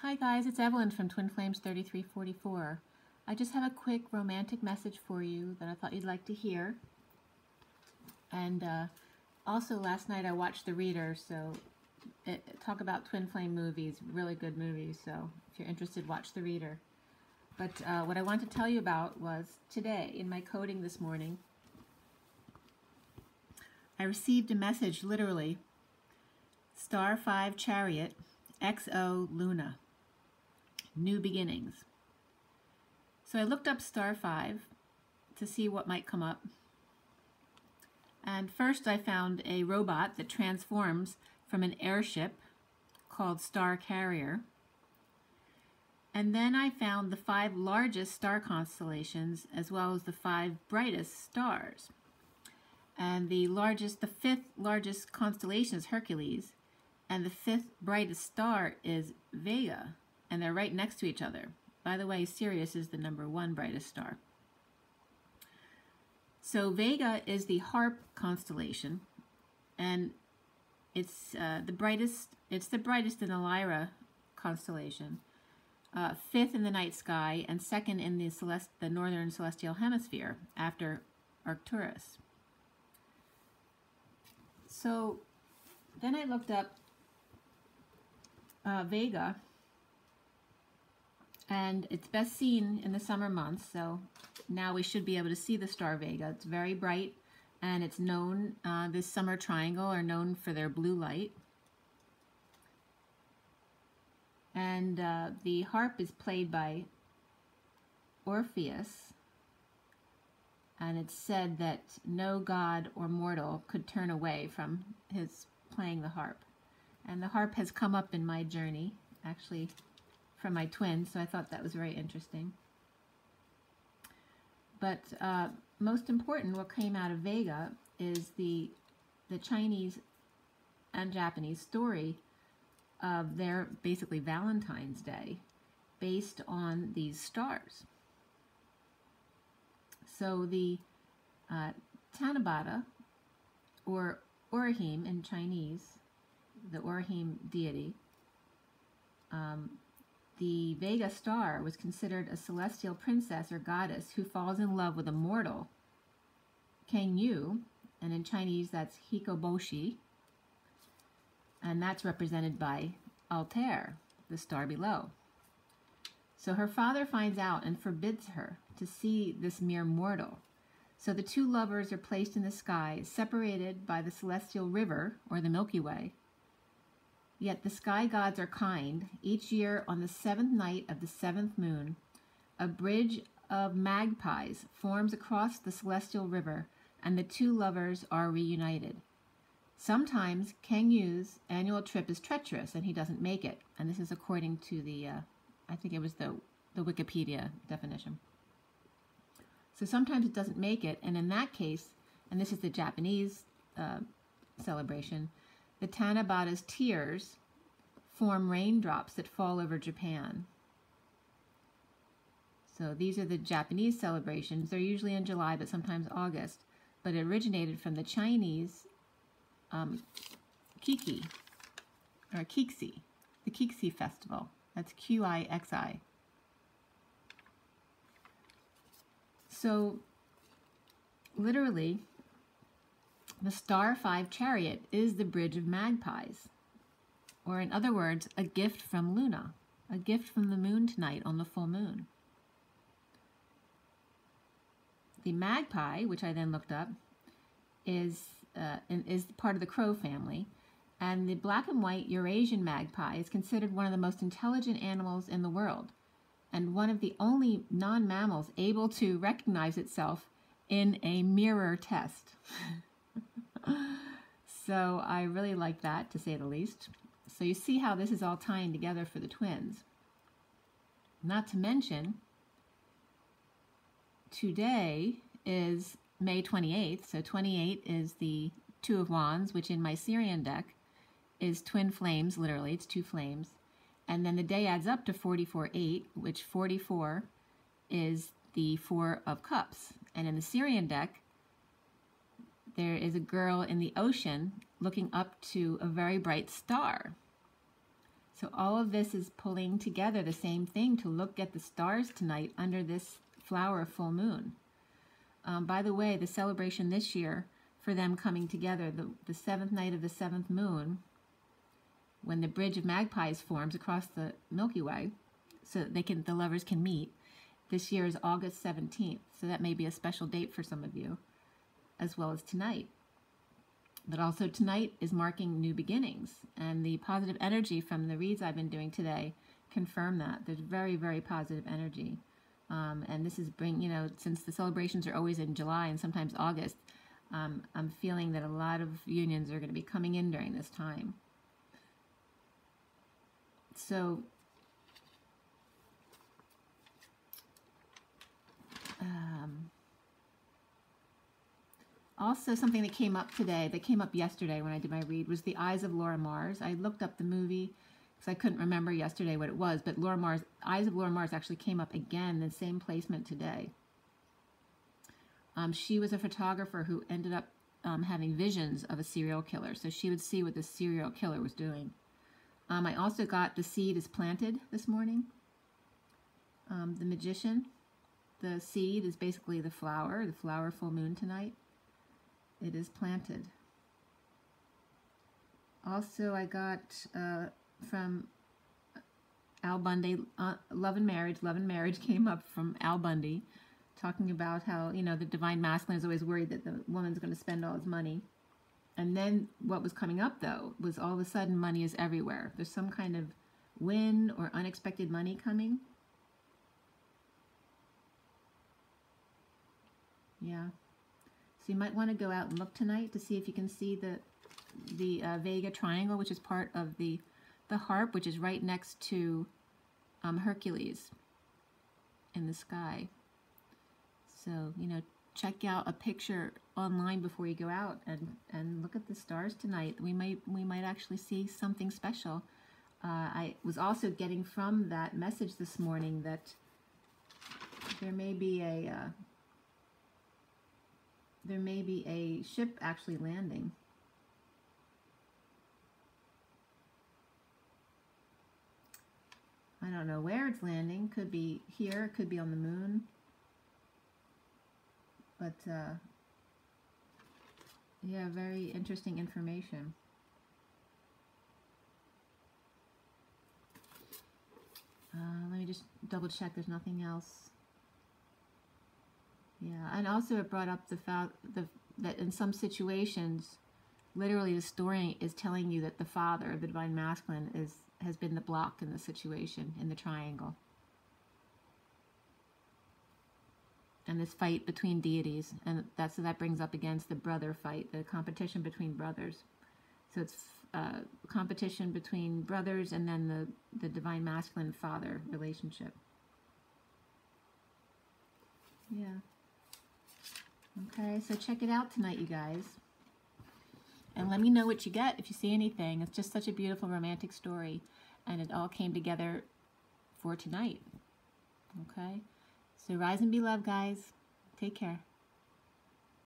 Hi guys, it's Evelyn from Twin Flames 3344. I just have a quick romantic message for you that I thought you'd like to hear. And also last night I watched The Reader, so talk about twin flame movies, really good movies, so if you're interested, watch The Reader. But what I want to tell you about was today, in my coding this morning, I received a message, literally, Star 5 Chariot, XO Luna, New Beginnings. So I looked up Star 5 to see what might come up. And first I found a robot that transforms from an airship called Star Carrier. And then I found the 5 largest star constellations as well as the 5 brightest stars. And the 5th largest constellation is Hercules, and the 5th brightest star is Vega, and they're right next to each other. By the way, Sirius is the #1 brightest star. So Vega is the Harp constellation, and it's the brightest in the Lyra constellation, 5th in the night sky, and 2nd in the northern celestial hemisphere after Arcturus. So then I looked up Vega, and it's best seen in the summer months, so now we should be able to see the star Vega. It's very bright, and it's known, this summer triangle are known for their blue light. And the harp is played by Orpheus, and it's said that no god or mortal could turn away from his playing the harp. And the harp has come up in my journey, actually, from my twin, so I thought that was very interesting. But most important, what came out of Vega is the Chinese and Japanese story of their basically Valentine's Day based on these stars. So the Tanabata, or Orihime in Chinese, the Orihime deity, the Vega star was considered a celestial princess or goddess who falls in love with a mortal, Kang Yu, and in Chinese that's Hikoboshi, and that's represented by Altair, the star below. So her father finds out and forbids her to see this mere mortal. So the two lovers are placed in the sky, separated by the celestial river, or the Milky Way. Yet the sky gods are kind. Each year on the 7th night of the 7th moon, a bridge of magpies forms across the celestial river, and the two lovers are reunited. Sometimes Kang Yu's annual trip is treacherous and he doesn't make it. And this is according to the, I think it was the Wikipedia definition. So sometimes it doesn't make it, and in that case, and this is the Japanese celebration, the Tanabata's tears form raindrops that fall over Japan. So these are the Japanese celebrations. They're usually in July, but sometimes August. But it originated from the Chinese Kiki, or Kixi, the Kixi festival. That's Qixi. So literally, the Star 5 Chariot is the bridge of magpies, or in other words, a gift from Luna, a gift from the moon tonight on the full moon. The magpie, which I then looked up, is part of the crow family, and the black and white Eurasian magpie is considered one of the most intelligent animals in the world, and one of the only non-mammals able to recognize itself in a mirror test. So I really like that, to say the least. So you see how this is all tying together for the twins. Not to mention, today is May 28th, so 28 is the Two of Wands, which in my Syrian deck is twin flames, literally, it's 2 flames. And then the day adds up to 44-8, which 44 is the 4 of Cups. And in the Syrian deck, there is a girl in the ocean looking up to a very bright star. So all of this is pulling together the same thing to look at the stars tonight under this flower full moon. By the way, the celebration this year for them coming together, the 7th night of the 7th moon, when the bridge of Magpies forms across the Milky Way, so that the lovers can meet. This year is August 17th, so that may be a special date for some of you, as well as tonight. But also tonight is marking new beginnings, and the positive energy from the reads I've been doing today confirm that. There's very, very positive energy. And this is since the celebrations are always in July and sometimes August, I'm feeling that a lot of unions are going to be coming in during this time. So, also something that came up today, that came up yesterday when I did my read, was The Eyes of Laura Mars. I looked up the movie because I couldn't remember yesterday what it was, but Eyes of Laura Mars actually came up again, the same placement today. She was a photographer who ended up having visions of a serial killer, so she would see what the serial killer was doing. I also got The Seed is Planted this morning. The Magician. The seed is basically the flower full moon tonight. It is planted. Also, I got from Al Bundy, Love and Marriage. Love and Marriage came up from Al Bundy, talking about how, the divine masculine is always worried that the woman's going to spend all his money. And then what was coming up, though, was all of a sudden money is everywhere. There's some kind of win or unexpected money coming. Yeah. So you might want to go out and look tonight to see if you can see the Vega triangle, which is part of the harp, which is right next to Hercules in the sky. So, check out a picture online before you go out and look at the stars tonight. We might actually see something special. I was also getting from that message this morning that there may be a ship actually landing. I don't know where it's landing. Could be here, it could be on the moon. But, yeah, very interesting information. Let me just double check there's nothing else. Yeah, and also it brought up the fact that in some situations, literally the story is telling you that the father, the divine masculine, has been the block in the situation, in the triangle. And this fight between deities, and so that brings up against the brother fight, the competition between brothers. So it's competition between brothers and then the divine masculine father relationship. Yeah. Okay, so check it out tonight, you guys. And let me know what you get if you see anything. It's just such a beautiful romantic story, and it all came together for tonight. Okay? So rise and be loved, guys. Take care.